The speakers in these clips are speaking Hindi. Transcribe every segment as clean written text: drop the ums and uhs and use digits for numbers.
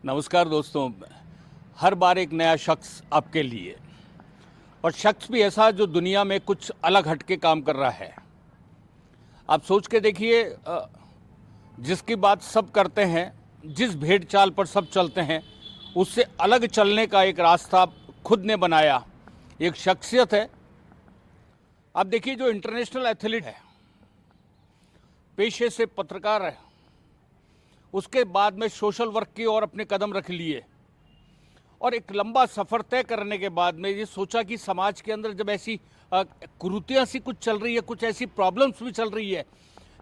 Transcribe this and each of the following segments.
नमस्कार दोस्तों। हर बार एक नया शख्स आपके लिए, और शख्स भी ऐसा जो दुनिया में कुछ अलग हटके काम कर रहा है। आप सोच के देखिए, जिसकी बात सब करते हैं, जिस भेड़ चाल पर सब चलते हैं, उससे अलग चलने का एक रास्ता खुद ने बनाया। एक शख्सियत है। आप देखिए, जो इंटरनेशनल एथलीट है, पेशे से पत्रकार है, उसके बाद में सोशल वर्क की ओर अपने कदम रख लिए, और एक लंबा सफ़र तय करने के बाद में ये सोचा कि समाज के अंदर जब ऐसी कुरीतियाँ सी कुछ चल रही है, कुछ ऐसी प्रॉब्लम्स भी चल रही है,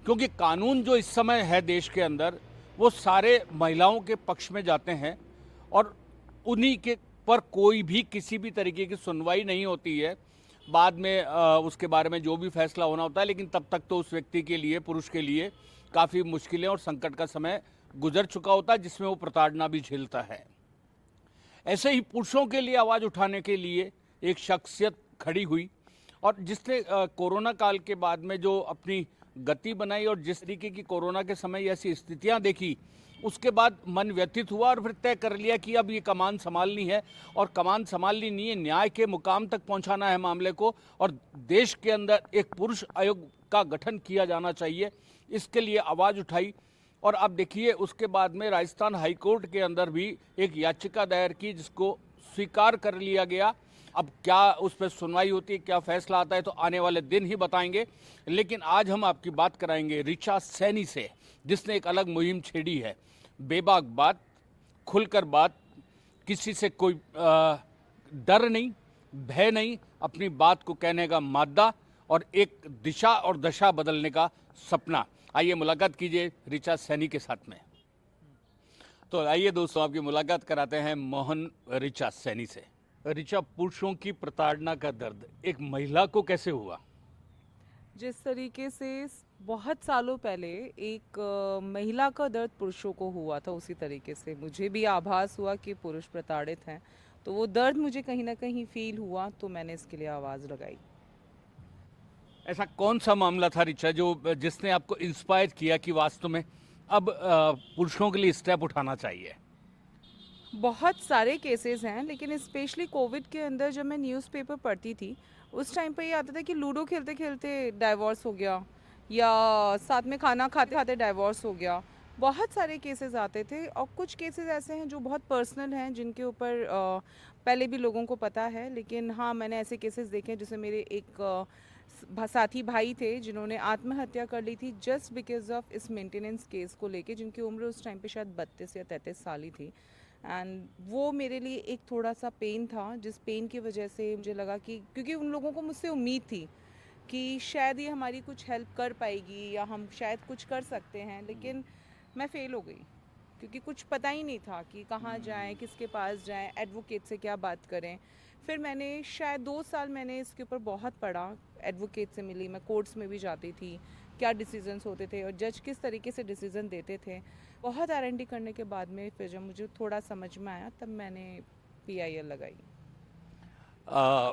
क्योंकि कानून जो इस समय है देश के अंदर, वो सारे महिलाओं के पक्ष में जाते हैं, और उन्हीं के पर कोई भी किसी भी तरीके की सुनवाई नहीं होती है। बाद में उसके बारे में जो भी फैसला होना होता है, लेकिन तब तक तो उस व्यक्ति के लिए, पुरुष के लिए काफ़ी मुश्किलें और संकट का समय गुजर चुका होता है, जिसमें वो प्रताड़ना भी झेलता है। ऐसे ही पुरुषों के लिए आवाज़ उठाने के लिए एक शख्सियत खड़ी हुई, और जिसने कोरोना काल के बाद में जो अपनी गति बनाई, और जिस तरीके की कोरोना के समय ऐसी स्थितियां देखी, उसके बाद मन व्यथित हुआ और फिर तय कर लिया कि अब ये कमान संभालनी है, और कमान संभालनी नहीं है, न्याय के मुकाम तक पहुंचाना है मामले को, और देश के अंदर एक पुरुष आयोग का गठन किया जाना चाहिए। इसके लिए आवाज़ उठाई, और अब देखिए उसके बाद में राजस्थान हाईकोर्ट के अंदर भी एक याचिका दायर की, जिसको स्वीकार कर लिया गया। अब क्या उस पर सुनवाई होती है, क्या फैसला आता है, तो आने वाले दिन ही बताएंगे। लेकिन आज हम आपकी बात कराएंगे ऋचा सैनी से, जिसने एक अलग मुहिम छेड़ी है। बेबाक बात, खुलकर बात, किसी से कोई डर नहीं, भय नहीं, अपनी बात को कहने का मादा, और एक दिशा और दशा बदलने का सपना। आइए मुलाकात कीजिए ऋचा सैनी के साथ में। तो आइए दोस्तों, आपकी मुलाकात कराते हैं मोहन ऋचा सैनी से। ऋचा, पुरुषों की प्रताड़ना का दर्द एक महिला को कैसे हुआ? जिस तरीके से बहुत सालों पहले एक महिला का दर्द पुरुषों को हुआ था, उसी तरीके से मुझे भी आभास हुआ कि पुरुष प्रताड़ित हैं। तो वो दर्द मुझे कहीं ना कहीं फील हुआ, तो मैंने इसके लिए आवाज़ लगाई। ऐसा कौन सा मामला था ऋचा, जो जिसने आपको इंस्पायर किया कि वास्तव में अब पुरुषों के लिए स्टेप उठाना चाहिए? बहुत सारे केसेस हैं, लेकिन स्पेशली कोविड के अंदर जब मैं न्यूज़पेपर पढ़ती थी, उस टाइम पे ये आता था कि लूडो खेलते खेलते डाइवोर्स हो गया, या साथ में खाना खाते खाते डाइवोर्स हो गया। बहुत सारे केसेस आते थे, और कुछ केसेस ऐसे हैं जो बहुत पर्सनल हैं, जिनके ऊपर पहले भी लोगों को पता है। लेकिन हाँ, मैंने ऐसे केसेस देखे हैं, जैसे मेरे एक साथी भाई थे जिन्होंने आत्महत्या कर ली थी जस्ट बिकॉज ऑफ इस मेंटेनेंस केस को लेके, जिनकी उम्र उस टाइम पे शायद 32 या 33 साल ही थी। एंड वो मेरे लिए एक थोड़ा सा पेन था, जिस पेन की वजह से मुझे लगा कि क्योंकि उन लोगों को मुझसे उम्मीद थी कि शायद ये हमारी कुछ हेल्प कर पाएगी, या हम शायद कुछ कर सकते हैं, लेकिन मैं फ़ेल हो गई, क्योंकि कुछ पता ही नहीं था कि कहाँ जाएं, किसके पास जाएं, एडवोकेट से क्या बात करें। फिर मैंने शायद 2 साल मैंने इसके ऊपर बहुत पढ़ा, एडवोकेट से मिली, मैं कोर्ट्स में भी जाती थी, क्या डिसीजंस होते थे और जज किस तरीके से डिसीजन देते थे। बहुत R&D करने के बाद में फिर जब मुझे थोड़ा समझ में आया, तब मैंने PIL लगाई। आ,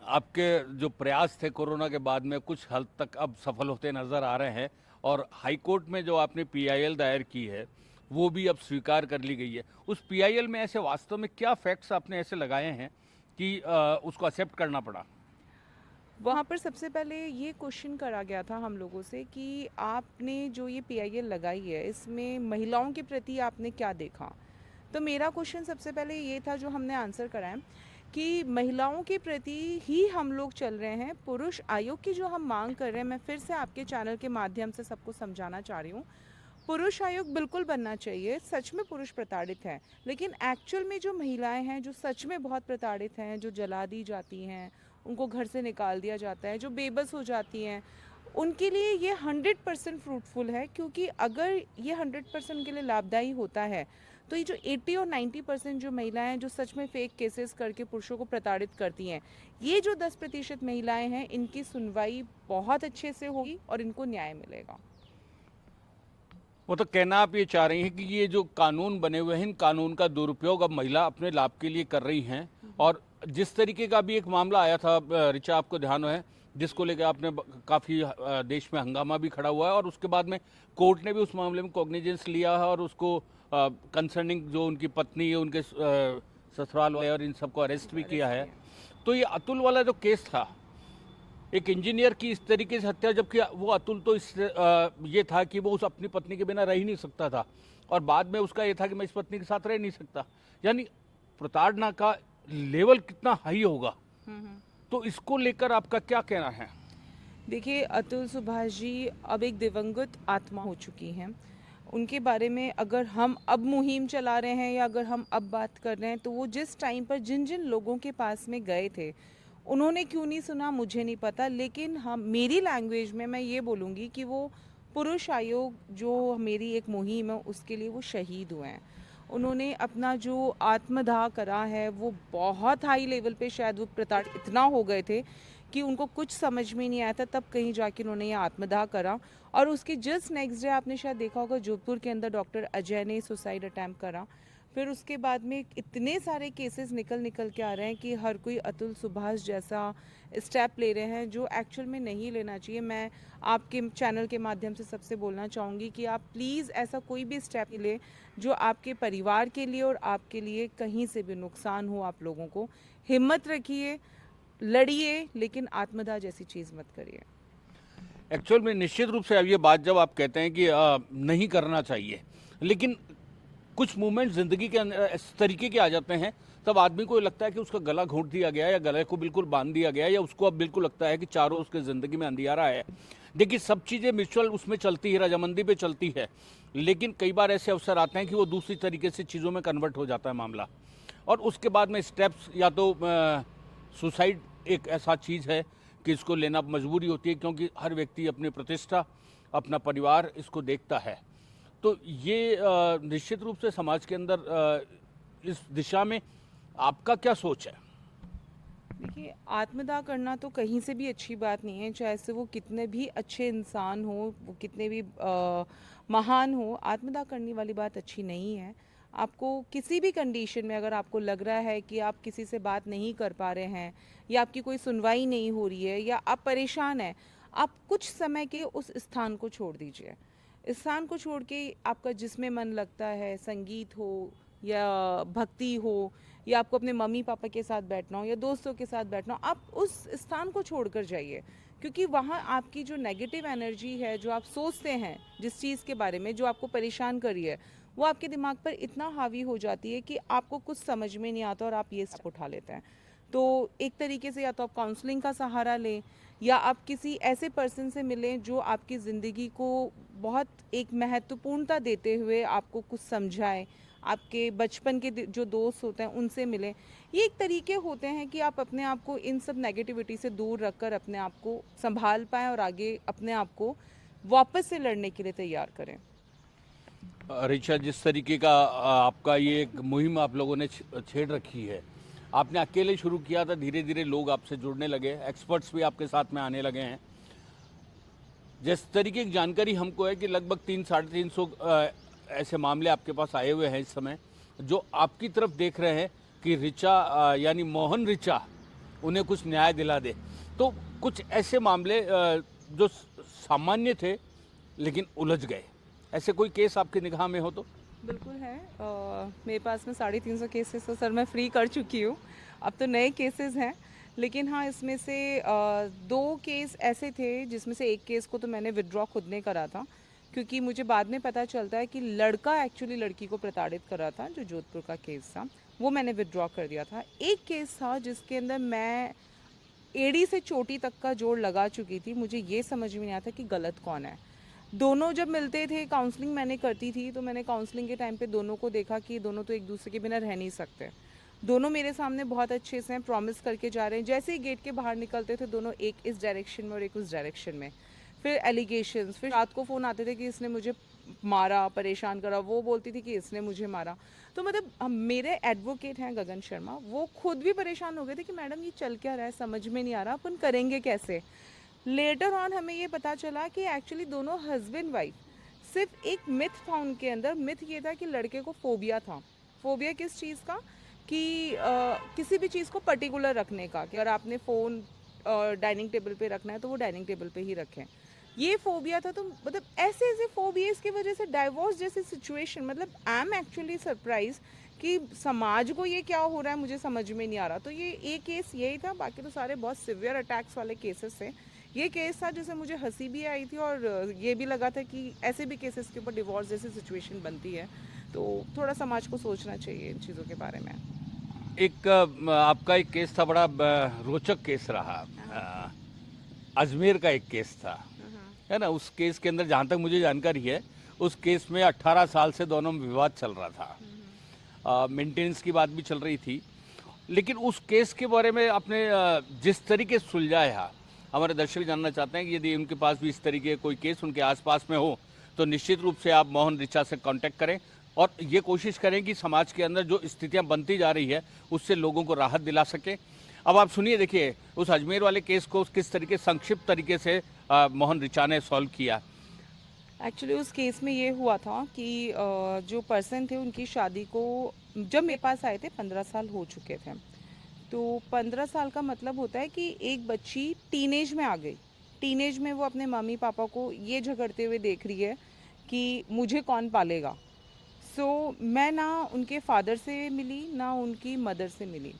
आपके जो प्रयास थे कोरोना के बाद में कुछ हद तक अब सफल होते नजर आ रहे हैं, और हाई कोर्ट में जो आपने PIL दायर की है, वो भी अब स्वीकार कर ली गई है। उस PIL में ऐसे वास्तव में क्या फैक्ट्स आपने ऐसे लगाए हैं कि उसको एक्सेप्ट करना पड़ा? वहाँ पर सबसे पहले ये क्वेश्चन करा गया था हम लोगों से कि आपने जो ये PIL लगाई है, इसमें महिलाओं के प्रति आपने क्या देखा। तो मेरा क्वेश्चन सबसे पहले ये था, जो हमने आंसर कराया, कि महिलाओं के प्रति ही हम लोग चल रहे हैं। पुरुष आयोग की जो हम मांग कर रहे हैं, मैं फिर से आपके चैनल के माध्यम से सबको समझाना चाह रही हूँ, पुरुष आयोग बिल्कुल बनना चाहिए। सच में पुरुष प्रताड़ित हैं, लेकिन एक्चुअल में जो महिलाएं हैं जो सच में बहुत प्रताड़ित हैं, जो जला दी जाती हैं, उनको घर से निकाल दिया जाता है, जो बेबस हो जाती हैं, उनके लिए ये 100% फ्रूटफुल है। क्योंकि अगर ये 100% उनके लिए लाभदायी होता है, तो ये जो 80 और 90% जो महिलाएं हैं जो सच में फेक केसेस करके पुरुषों को प्रताड़ित करती हैं, ये जो 10% महिलाएं हैं, इनकी सुनवाई बहुत अच्छे से होगी और इनको न्याय मिलेगा। वो तो कहना आप ये चाह रही हैं कि ये जो कानून बने हुए हैं, इन कानून का दुरुपयोग अब महिला अपने लाभ के लिए कर रही हैं। और जिस तरीके का भी एक मामला आया था ऋचा, आपको ध्यान है, जिसको लेकर आपने काफ़ी देश में हंगामा भी खड़ा हुआ है, और उसके बाद में कोर्ट ने भी उस मामले में कॉग्निजेंस लिया है, और उसको कंसर्निंग जो उनकी पत्नी है, उनके ससुराल वाले और इन सबको अरेस्ट भी किया है। तो ये अतुल वाला जो केस था, एक इंजीनियर की इस तरीके से हत्या, जबकि वो अतुल तो ये था कि वो उस अपनी पत्नी के बिना रह ही नहीं सकता था, और बाद में उसका ये था कि मैं इस पत्नी के साथ रह नहीं सकता। यानी प्रताड़ना का लेवल कितना हाई होगा। तो इसको लेकर आपका क्या कहना है? देखिए, अतुल सुभाष जी अब एक दिवंगत आत्मा हो चुकी हैं। उनके बारे में अगर हम अब मुहिम चला रहे हैं या अगर हम अब बात कर रहे हैं, तो वो जिस टाइम पर जिन जिन लोगों के पास में गए थे, उन्होंने क्यों नहीं सुना मुझे नहीं पता, लेकिन हम मेरी लैंग्वेज में मैं ये बोलूँगी कि वो पुरुष आयोग जो मेरी एक मुहिम है उसके लिए वो शहीद हुए हैं। उन्होंने अपना जो आत्मदाह करा है वो बहुत हाई लेवल पे, शायद वो प्रताड़ित इतना हो गए थे कि उनको कुछ समझ में नहीं आया था, तब कहीं जाके उन्होंने ये आत्मदाह करा। और उसके जस्ट नेक्स्ट डे आपने शायद देखा होगा जोधपुर के अंदर डॉक्टर अजय ने सुसाइड अटैम्प्ट करा। फिर उसके बाद में इतने सारे केसेस निकल निकल के आ रहे हैं कि हर कोई अतुल सुभाष जैसा स्टेप ले रहे हैं जो एक्चुअल में नहीं लेना चाहिए। मैं आपके चैनल के माध्यम से सबसे बोलना चाहूँगी कि आप प्लीज़ ऐसा कोई भी स्टेप ले जो आपके परिवार के लिए और आपके लिए कहीं से भी नुकसान हो। आप लोगों को हिम्मत रखिए, लड़िए, लेकिन आत्मदाह जैसी चीज़ मत करिए। एक्चुअल में निश्चित रूप से अब ये बात जब आप कहते हैं कि नहीं करना चाहिए, लेकिन कुछ मूवमेंट ज़िंदगी के अंदर इस तरीके के आ जाते हैं, तब आदमी को लगता है कि उसका गला घोंट दिया गया है या गले को बिल्कुल बांध दिया गया है, या उसको अब बिल्कुल लगता है कि चारों उसके ज़िंदगी में अंधियारा है। देखिए, सब चीज़ें म्यूचुअल उसमें चलती है, रजामंदी पे चलती है, लेकिन कई बार ऐसे अवसर आते हैं कि वो दूसरी तरीके से चीज़ों में कन्वर्ट हो जाता है मामला, और उसके बाद में स्टेप्स, या तो सुसाइड एक ऐसा चीज़ है कि इसको लेना मजबूरी होती है, क्योंकि हर व्यक्ति अपनी प्रतिष्ठा, अपना परिवार इसको देखता है। तो ये निश्चित रूप से समाज के अंदर इस दिशा में आपका क्या सोच है? देखिए, आत्मदाह करना तो कहीं से भी अच्छी बात नहीं है, चाहे से वो कितने भी अच्छे इंसान हो, वो कितने भी महान हो, आत्मदाह करने वाली बात अच्छी नहीं है। आपको किसी भी कंडीशन में अगर आपको लग रहा है कि आप किसी से बात नहीं कर पा रहे हैं या आपकी कोई सुनवाई नहीं हो रही है या आप परेशान हैं, आप कुछ समय के उस स्थान को छोड़ दीजिए। इस स्थान को छोड़ के आपका जिसमें मन लगता है, संगीत हो या भक्ति हो या आपको अपने मम्मी पापा के साथ बैठना हो या दोस्तों के साथ बैठना हो, आप उस स्थान को छोड़कर जाइए। क्योंकि वहाँ आपकी जो नेगेटिव एनर्जी है, जो आप सोचते हैं जिस चीज़ के बारे में, जो आपको परेशान कर रही है, वो आपके दिमाग पर इतना हावी हो जाती है कि आपको कुछ समझ में नहीं आता और आप ये स्टेप उठा लेते हैं। तो एक तरीके से या तो आप काउंसलिंग का सहारा लें या आप किसी ऐसे पर्सन से मिलें जो आपकी ज़िंदगी को बहुत एक महत्वपूर्णता देते हुए आपको कुछ समझाए। आपके बचपन के जो दोस्त होते हैं उनसे मिलें। ये एक तरीके होते हैं कि आप अपने आप को इन सब नेगेटिविटी से दूर रखकर अपने आप को संभाल पाएँ और आगे अपने आप को वापस से लड़ने के लिए तैयार करें। ऋचा, जिस तरीके का आपका ये एक मुहिम आप लोगों ने छेड़ रखी है, आपने अकेले शुरू किया था, धीरे धीरे लोग आपसे जुड़ने लगे, एक्सपर्ट्स भी आपके साथ में आने लगे हैं। जिस तरीके की जानकारी हमको है कि लगभग 300-350 ऐसे मामले आपके पास आए हुए हैं इस समय, जो आपकी तरफ देख रहे हैं कि ऋचा यानी मोहन ऋचा उन्हें कुछ न्याय दिला दे। तो कुछ ऐसे मामले जो सामान्य थे लेकिन उलझ गए, ऐसे कोई केस आपकी निगाह में हो तो? बिल्कुल है। मेरे पास में 350 केसेस तो सर मैं फ्री कर चुकी हूँ। अब तो नए केसेस हैं, लेकिन हाँ, इसमें से 2 केस ऐसे थे जिसमें से एक केस को तो मैंने विथड्रॉ खुद ने करा था, क्योंकि मुझे बाद में पता चलता है कि लड़का एक्चुअली लड़की को प्रताड़ित कर रहा था। जो जोधपुर का केस था वो मैंने विथड्रॉ कर दिया था। एक केस था जिसके अंदर मैं एड़ी से चोटी तक का जोड़ लगा चुकी थी। मुझे ये समझ में नहीं आता कि गलत कौन है। दोनों जब मिलते थे, काउंसलिंग मैंने करती थी, तो मैंने काउंसलिंग के टाइम पे दोनों को देखा कि दोनों तो एक दूसरे के बिना रह नहीं सकते। दोनों मेरे सामने बहुत अच्छे से प्रॉमिस करके जा रहे हैं। जैसे ही गेट के बाहर निकलते थे, दोनों एक इस डायरेक्शन में और एक उस डायरेक्शन में। फिर एलिगेशंस, फिर रात को फ़ोन आते थे कि इसने मुझे मारा, परेशान करा। वो बोलती थी कि इसने मुझे मारा। तो मतलब मेरे एडवोकेट हैं गगन शर्मा, वो खुद भी परेशान हो गए थे कि मैडम ये चल क्या रहा है, समझ में नहीं आ रहा, अपन करेंगे कैसे। लेटर ऑन हमें ये पता चला कि एक्चुअली दोनों हस्बैंड वाइफ सिर्फ एक मिथ था उनके अंदर। मिथ ये था कि लड़के को फोबिया था। फोबिया किस चीज़ का? कि किसी भी चीज़ को पर्टिकुलर रखने का, कि अगर आपने फ़ोन डाइनिंग टेबल पे रखना है तो वो डाइनिंग टेबल पे ही रखें। ये फोबिया था। तो मतलब ऐसे ऐसे फोबियाज की वजह से डाइवोर्स जैसी सिचुएशन, मतलब आई एम एक्चुअली सरप्राइज कि समाज को ये क्या हो रहा है, मुझे समझ में नहीं आ रहा। तो ये एक केस यही था, बाकी तो सारे बहुत सिवियर अटैक्स वाले केसेस थे। ये केस था जिससे मुझे हंसी भी आई थी, और ये भी लगा था कि ऐसे भी केसेस के ऊपर डिवोर्स जैसी सिचुएशन बनती है। तो थोड़ा समाज को सोचना चाहिए इन चीज़ों के बारे में। एक आपका एक केस था, बड़ा रोचक केस रहा। अजमेर का एक केस था, है ना। उस केस के अंदर जहाँ तक मुझे जानकारी है, उस केस में 18 साल से दोनों में विवाद चल रहा था। मेंटेनेंस की बात भी चल रही थी। लेकिन उस केस के बारे में आपने जिस तरीके से सुलझाया, हमारे दर्शक जानना चाहते हैं कि यदि उनके पास भी इस तरीके का कोई केस उनके आसपास में हो, तो निश्चित रूप से आप मोहन ऋचा से कांटेक्ट करें और ये कोशिश करें कि समाज के अंदर जो स्थितियां बनती जा रही है उससे लोगों को राहत दिला सकें। अब आप सुनिए, देखिए उस अजमेर वाले केस को किस तरीके संक्षिप्त तरीके से मोहन ऋचा ने सॉल्व किया। एक्चुअली उस केस में ये हुआ था कि जो पर्सन थे उनकी शादी को जब मेरे पास आए थे 15 साल हो चुके थे। तो 15 साल का मतलब होता है कि एक बच्ची टीनेज में आ गई। टीनेज में वो अपने मम्मी पापा को ये झगड़ते हुए देख रही है कि मुझे कौन पालेगा। मैं ना उनके फादर से मिली ना उनकी मदर से मिली।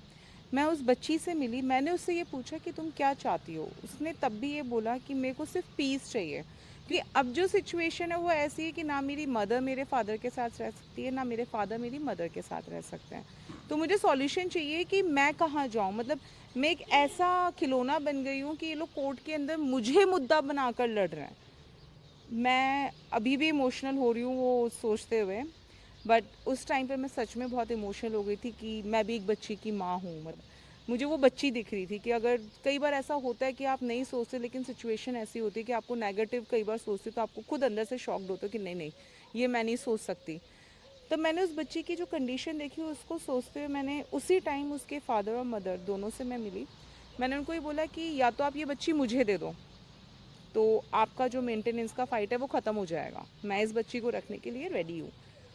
मैं उस बच्ची से मिली, मैंने उससे ये पूछा कि तुम क्या चाहती हो। उसने तब भी ये बोला कि मेरे को सिर्फ पीस चाहिए, कि अब जो सिचुएशन है वो ऐसी है कि ना मेरी मदर मेरे फादर के साथ रह सकती है, ना मेरे फादर मेरी मदर के साथ रह सकते हैं। तो मुझे सॉल्यूशन चाहिए कि मैं कहाँ जाऊँ। मतलब मैं एक ऐसा खिलौना बन गई हूँ कि ये लोग कोर्ट के अंदर मुझे मुद्दा बनाकर लड़ रहे हैं। मैं अभी भी इमोशनल हो रही हूँ वो सोचते हुए। बट उस टाइम पे मैं सच में बहुत इमोशनल हो गई थी कि मैं भी एक बच्ची की माँ हूँ। मतलब मुझे वो बच्ची दिख रही थी कि अगर कई बार ऐसा होता है कि आप नहीं सोचते, लेकिन सिचुएशन ऐसी होती है कि आपको नेगेटिव कई बार सोचते तो आपको खुद अंदर से शॉक्ड होते हो कि नहीं नहीं, ये मैं नहीं सोच सकती। तब मैंने उस बच्ची की जो कंडीशन देखी, उसको सोचते हुए मैंने उसी टाइम उसके फादर और मदर दोनों से मैं मिली। मैंने उनको ये बोला कि या तो आप ये बच्ची मुझे दे दो, तो आपका जो मेंटेनेंस का फ़ाइट है वो ख़त्म हो जाएगा, मैं इस बच्ची को रखने के लिए रेडी हूँ।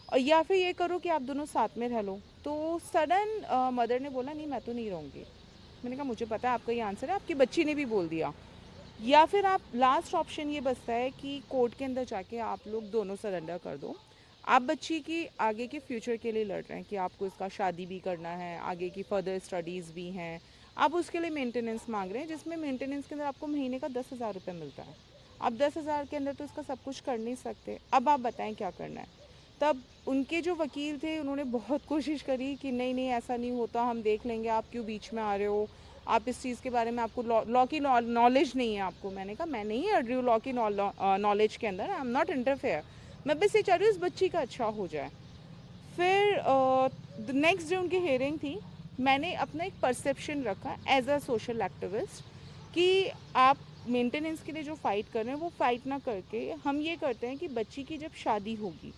और या फिर ये करो कि आप दोनों साथ में रह लो। तो सडन मदर ने बोला नहीं, मैं तो नहीं रहूँगी। मैंने कहा मुझे पता है आपका ये आंसर है, आपकी बच्ची ने भी बोल दिया। या फिर आप लास्ट ऑप्शन ये बचता है कि कोर्ट के अंदर जाके आप लोग दोनों सरेंडर कर दो। आप बच्ची की आगे के फ्यूचर के लिए लड़ रहे हैं कि आपको इसका शादी भी करना है, आगे की फर्दर स्टडीज़ भी हैं। आप उसके लिए मेंटेनेंस मांग रहे हैं, जिसमें मेंटेनेंस के अंदर आपको महीने का 10,000 रुपये मिलता है। आप 10,000 के अंदर तो इसका सब कुछ कर नहीं सकते। अब आप बताएं क्या करना है। तब उनके जो वकील थे उन्होंने बहुत कोशिश करी कि नहीं नहीं ऐसा नहीं होता, हम देख लेंगे, आप क्यों बीच में आ रहे हो, आप इस चीज़ के बारे में, आपको लॉ की नॉलेज नहीं है आपको। मैंने कहा मैं नहीं अड़ रही हूँ लॉ की नॉलेज के अंदर, आई एम नॉट इंटरफेयर। मैं बस ये चाह रही हूँ इस बच्ची का अच्छा हो जाए। फिर नेक्स्ट डे उनकी हियरिंग थी। मैंने अपना एक परसेप्शन रखा एज अ सोशल एक्टिविस्ट कि आप मेंटेनेंस के लिए जो फ़ाइट कर रहे हैं वो फ़ाइट ना करके हम ये करते हैं कि बच्ची की जब शादी होगी,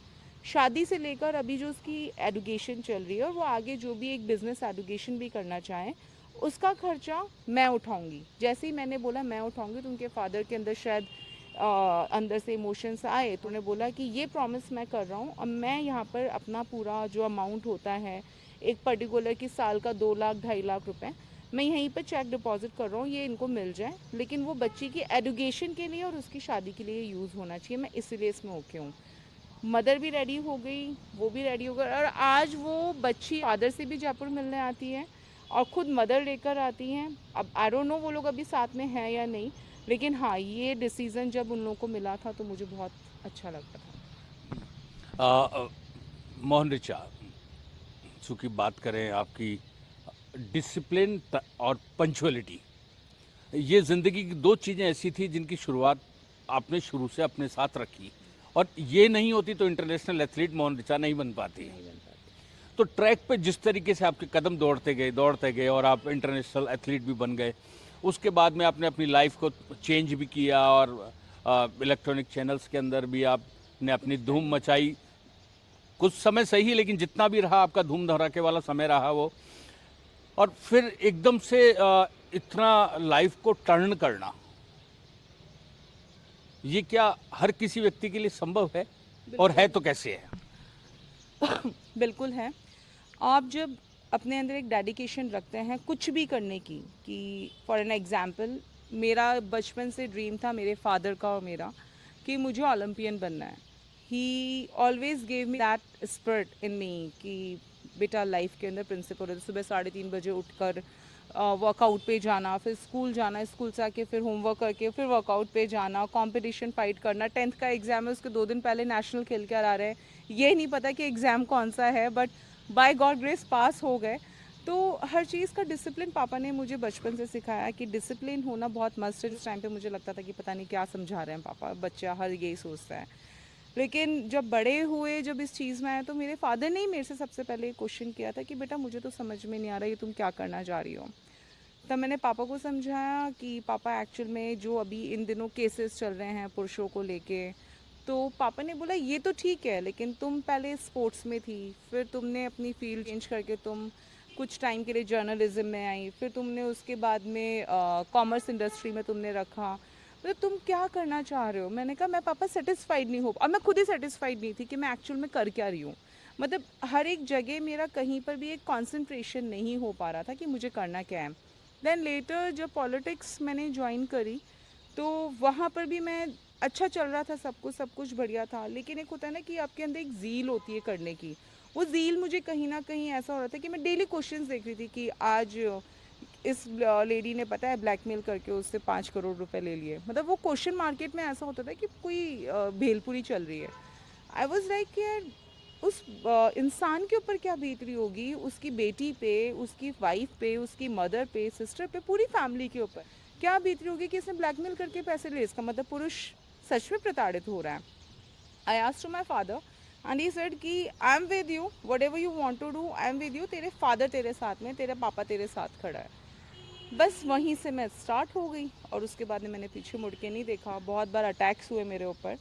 शादी से लेकर अभी जो उसकी एजुकेशन चल रही है और वो आगे जो भी एक बिज़नेस एजुकेशन भी करना चाहें, उसका खर्चा मैं उठाऊंगी। जैसे ही मैंने बोला मैं उठाऊंगी, तो उनके फादर के अंदर शायद अंदर से इमोशंस आए, तो उन्होंने बोला कि ये प्रॉमिस मैं कर रहा हूँ, अब मैं यहाँ पर अपना पूरा जो अमाउंट होता है एक पर्टिकुलर कि साल का 2 लाख 2.5 लाख रुपए मैं यहीं पर चेक डिपॉजिट कर रहा हूँ, ये इनको मिल जाए, लेकिन वो बच्ची की एजुकेशन के लिए और उसकी शादी के लिए यूज़ होना चाहिए। मैं इसीलिए इसमें ओके हूँ। मदर भी रेडी हो गई, वो भी रेडी हो गई, और आज वो बच्ची फादर से भी जयपुर मिलने आती है और ख़ुद मदर लेकर आती हैं। अब आई डोंट नो वो लोग अभी साथ में हैं या नहीं, लेकिन हाँ ये डिसीज़न जब उन लोगों को मिला था तो मुझे बहुत अच्छा लगा था। अ, अ, मोहन ऋचा, चूँकि बात करें आपकी डिसिप्लिन और पंचुअलिटी, ये ज़िंदगी की दो चीज़ें ऐसी थी जिनकी शुरुआत आपने शुरू से अपने साथ रखी, और ये नहीं होती तो इंटरनेशनल एथलीट मोहन ऋचा नहीं बन पाती। तो ट्रैक पे जिस तरीके से आपके कदम दौड़ते गए और आप इंटरनेशनल एथलीट भी बन गए, उसके बाद में आपने अपनी लाइफ को चेंज भी किया और इलेक्ट्रॉनिक चैनल्स के अंदर भी आपने अपनी धूम मचाई। कुछ समय सही, लेकिन जितना भी रहा आपका धूम धड़ाके वाला समय रहा वो। और फिर एकदम से इतना लाइफ को टर्न करना, ये क्या हर किसी व्यक्ति के लिए संभव है, और है तो कैसे है? बिल्कुल है। आप जब अपने अंदर एक डेडिकेशन रखते हैं कुछ भी करने की, कि फॉर एन एग्जांपल मेरा बचपन से ड्रीम था मेरे फादर का और मेरा कि मुझे ओलंपियन बनना है। He always gave me that spirit in me कि बेटा लाइफ के अंदर प्रिंसिपल है, सुबह 3:30 बजे उठकर वर्कआउट पे जाना, फिर स्कूल जाना, स्कूल से आके फिर होमवर्क करके फिर वर्कआउट पे जाना, कंपटीशन फाइट करना। 10th का एग्ज़ाम है, उसके 2 दिन पहले नेशनल खेल कर आ रहे हैं, ये नहीं पता कि एग्ज़ाम कौन सा है, बट बाय गॉड ग्रेस पास हो गए। तो हर चीज़ का डिसिप्लिन पापा ने मुझे बचपन से सिखाया कि डिसिप्लिन होना बहुत मस्ट है। उस टाइम पे मुझे लगता था कि पता नहीं क्या समझा रहे हैं पापा, बच्चा हर यही सोचता है। लेकिन जब बड़े हुए, जब इस चीज़ में आए, तो मेरे फादर ने ही मेरे से सबसे पहले क्वेश्चन किया था कि बेटा मुझे तो समझ में नहीं आ रहा ये तुम क्या करना चाह रही हो। तब मैंने पापा को समझाया कि पापा एक्चुअल में जो अभी इन दिनों केसेस चल रहे हैं पुरुषों को लेके, तो पापा ने बोला ये तो ठीक है, लेकिन तुम पहले स्पोर्ट्स में थी, फिर तुमने अपनी फील्ड चेंज करके तुम कुछ टाइम के लिए जर्नलिज्म में आई, फिर तुमने उसके बाद में कॉमर्स इंडस्ट्री में तुमने रखा, मतलब तुम क्या करना चाह रहे हो। मैंने कहा मैं पापा सेटिस्फाइड नहीं हो, और मैं खुद ही सेटिस्फाइड नहीं थी कि मैं एक्चुअल में कर क्या रही हूँ। मतलब हर एक जगह मेरा कहीं पर भी एक कंसंट्रेशन नहीं हो पा रहा था कि मुझे करना क्या है। देन लेटर जब पॉलिटिक्स मैंने ज्वाइन करी, तो वहाँ पर भी मैं अच्छा चल रहा था, सब कुछ बढ़िया था, लेकिन एक होता है ना कि आपके अंदर एक ज़ील होती है करने की। वो ज़ील मुझे कहीं ना कहीं ऐसा हो रहा था कि मैं डेली क्वेश्चंस देख रही थी कि आज इस लेडी ने पता है ब्लैकमेल करके उससे 5 करोड़ रुपए ले लिए। मतलब वो क्वेश्चन मार्केट में ऐसा होता था कि कोई भेलपुरी चल रही है। आई वॉज लाइक यार उस इंसान के ऊपर क्या बीत रही होगी, उसकी बेटी पे, उसकी वाइफ पे, उसकी मदर पे, सिस्टर पे, पूरी फैमिली के ऊपर क्या बीत रही होगी कि इसने ब्लैकमेल करके पैसे लिए। इसका मतलब पुरुष सच में प्रताड़ित हो रहा है। I asked to my father and he said कि I am with you, whatever you want to do I am with you, तेरे फादर तेरे साथ में, तेरे पापा तेरे साथ खड़ा है। बस वहीं से मैं स्टार्ट हो गई और उसके बाद में मैंने पीछे मुड़ के नहीं देखा। बहुत बार अटैक्स हुए मेरे ऊपर,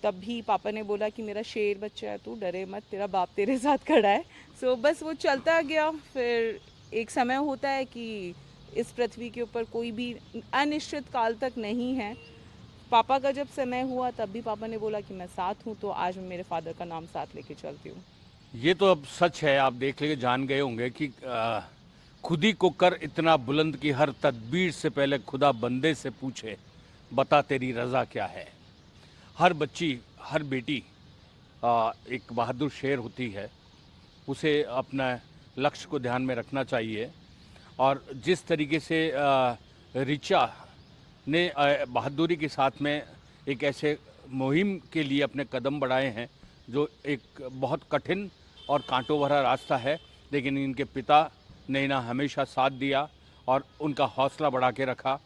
तब भी पापा ने बोला कि मेरा शेर बच्चा है, तू डरे मत, तेरा बाप तेरे साथ खड़ा है। सो बस वो चलता गया। फिर एक समय होता है कि इस पृथ्वी के ऊपर कोई भी अनिश्चित काल तक नहीं है। पापा का जब समय हुआ तब भी पापा ने बोला कि मैं साथ हूँ, तो आज मैं मेरे फादर का नाम साथ लेके चलती हूँ। ये तो अब सच है, आप देख लेके जान गए होंगे कि खुद ही को कर इतना बुलंद कि हर तदबीर से पहले खुदा बंदे से पूछे बता तेरी रज़ा क्या है। हर बच्ची, हर बेटी एक बहादुर शेर होती है, उसे अपना लक्ष्य को ध्यान में रखना चाहिए। और जिस तरीके से ऋचा ने बहादुरी के साथ में एक ऐसे मुहिम के लिए अपने कदम बढ़ाए हैं जो एक बहुत कठिन और कांटों भरा रास्ता है, लेकिन इनके पिता ने इन्हें हमेशा साथ दिया और उनका हौसला बढ़ा के रखा।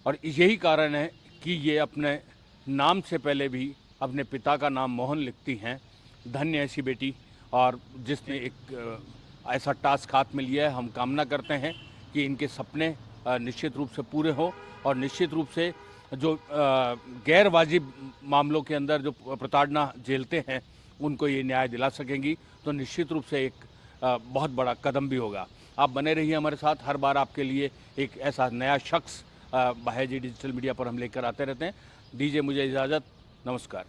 और यही कारण है कि ये अपने नाम से पहले भी अपने पिता का नाम मोहन लिखती हैं। धन्य ऐसी बेटी, और जिसने एक ऐसा टास्क हाथ में लिया है। हम कामना करते हैं कि इनके सपने निश्चित रूप से पूरे हों और निश्चित रूप से जो गैर वाजिब मामलों के अंदर जो प्रताड़ना झेलते हैं उनको ये न्याय दिला सकेंगी, तो निश्चित रूप से एक बहुत बड़ा कदम भी होगा। आप बने रहिए हमारे साथ, हर बार आपके लिए एक ऐसा नया शख्स बाहेजी डिजिटल मीडिया पर हम लेकर आते रहते हैं। दीजिए मुझे इजाज़त, नमस्कार।